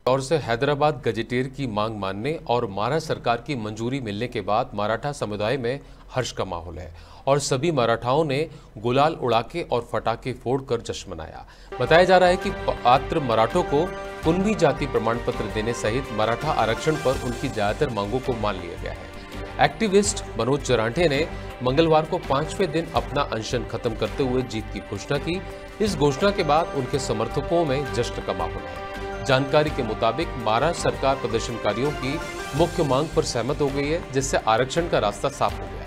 और से हैदराबाद गजेटियर की मांग मानने और महाराष्ट्र सरकार की मंजूरी मिलने के बाद मराठा समुदाय में हर्ष का माहौल है और सभी मराठाओं ने गुलाल उड़ाके और फटाके फोड़कर जश्न मनाया। बताया जा रहा है कि पात्र मराठों को कुणबी जाति प्रमाण पत्र देने सहित मराठा आरक्षण पर उनकी ज्यादातर मांगों को मान लिया गया है। एक्टिविस्ट मनोज चरांठे ने मंगलवार को 5वें दिन अपना अनशन खत्म करते हुए जीत की घोषणा की। इस घोषणा के बाद उनके समर्थकों में जश्न का माहौल है। जानकारी के मुताबिक महाराष्ट्र सरकार प्रदर्शनकारियों की मुख्य मांग पर सहमत हो गई है, जिससे आरक्षण का रास्ता साफ हो गया है।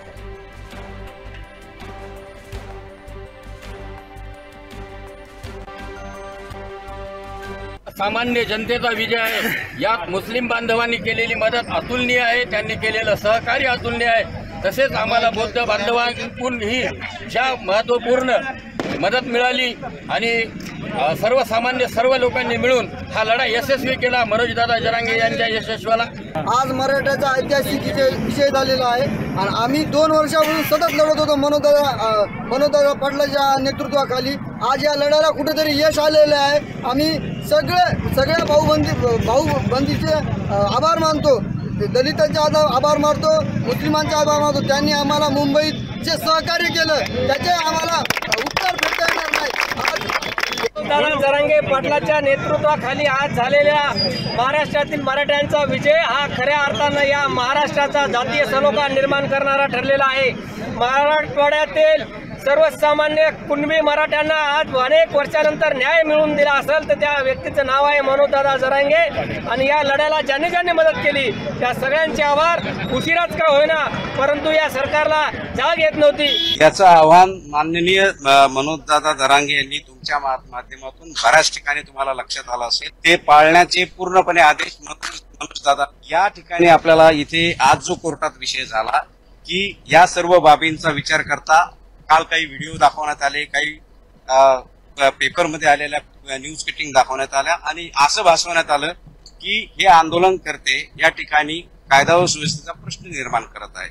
सामान्य जनतेचा विजय आहे। यात मुस्लिम बांधवांनी केलेली मदत अतुलनीय आहे, त्यांनी केलेलं सहकार्य अतुलनीय आहे। तसेच आम्हाला बौद्ध बांधवांकडून ही ज्या महत्त्वपूर्ण मदत मिळाली आणि सर्वसामान्य सर्व लोकांनी मिळून हा लढा यशस्वी केला। मनोजदादा जरांगे यांच्या यशस्वाला आज मराठ्याचा ऐतिहासिक विजय झालेला आहे आणि आम्ही 2 वर्षापासून सतत लढत होतो मनोजदादा पाटलांच्या नेतृत्वाखाली। आज या लढ्याला कुठेतरी यश आलेले आहे। आम्ही सगळ्या भाऊबंदीचे आभार मानतो, दलितांचे आभार मानतो, मुस्लिमांचे आभार मानतो। त्यांनी आम्हाला मुंबईत जे सहकार्य केलं त्याचे आम्हाला उत्तर भेटता येणार नाही। दादा जरांगे पाटलांच्या नेतृत्वाखाली आज झालेल्या महाराष्ट्रातील मराठ्यांचा विजय हा खऱ्या अर्थानं या महाराष्ट्राचा जातीय सलोखा निर्माण करणारा ठरलेला आहे। मराठवाड्यातील सर्वसामान्य कुणबी मराठ्यांना आज अनेक वर्षानंतर न्याय मिळवून दिला असेल तर त्या व्यक्तीचं नाव आहे मनोजदादा जरांगे आणि या लढ्याला ज्यांनी मदत केली त्या सगळ्यांचे आभार। उशिराच का होईना परंतु या सरकारला जाग येत नव्हती। याचं आव्हान माननीय मनोजदादा जरांगे यांनी तुमच्या माध्यमातून बऱ्याच ठिकाणी तुम्हाला लक्षात आलं असेल, ते पाळण्याचे पूर्णपणे आदेश मनोजदादा या ठिकाणी आपल्याला इथे आज जो कोर्टात विषय झाला की या सर्व बाबींचा विचार करता काल काही व्हिडिओ दाखवण्यात आले, काही पेपरमध्ये आलेल्या न्यूज कटिंग दाखवण्यात आल्या आणि असं भासवण्यात आलं की हे आंदोलन करते या ठिकाणी कायदा व सुव्यवस्थेचा प्रश्न निर्माण करत आहे।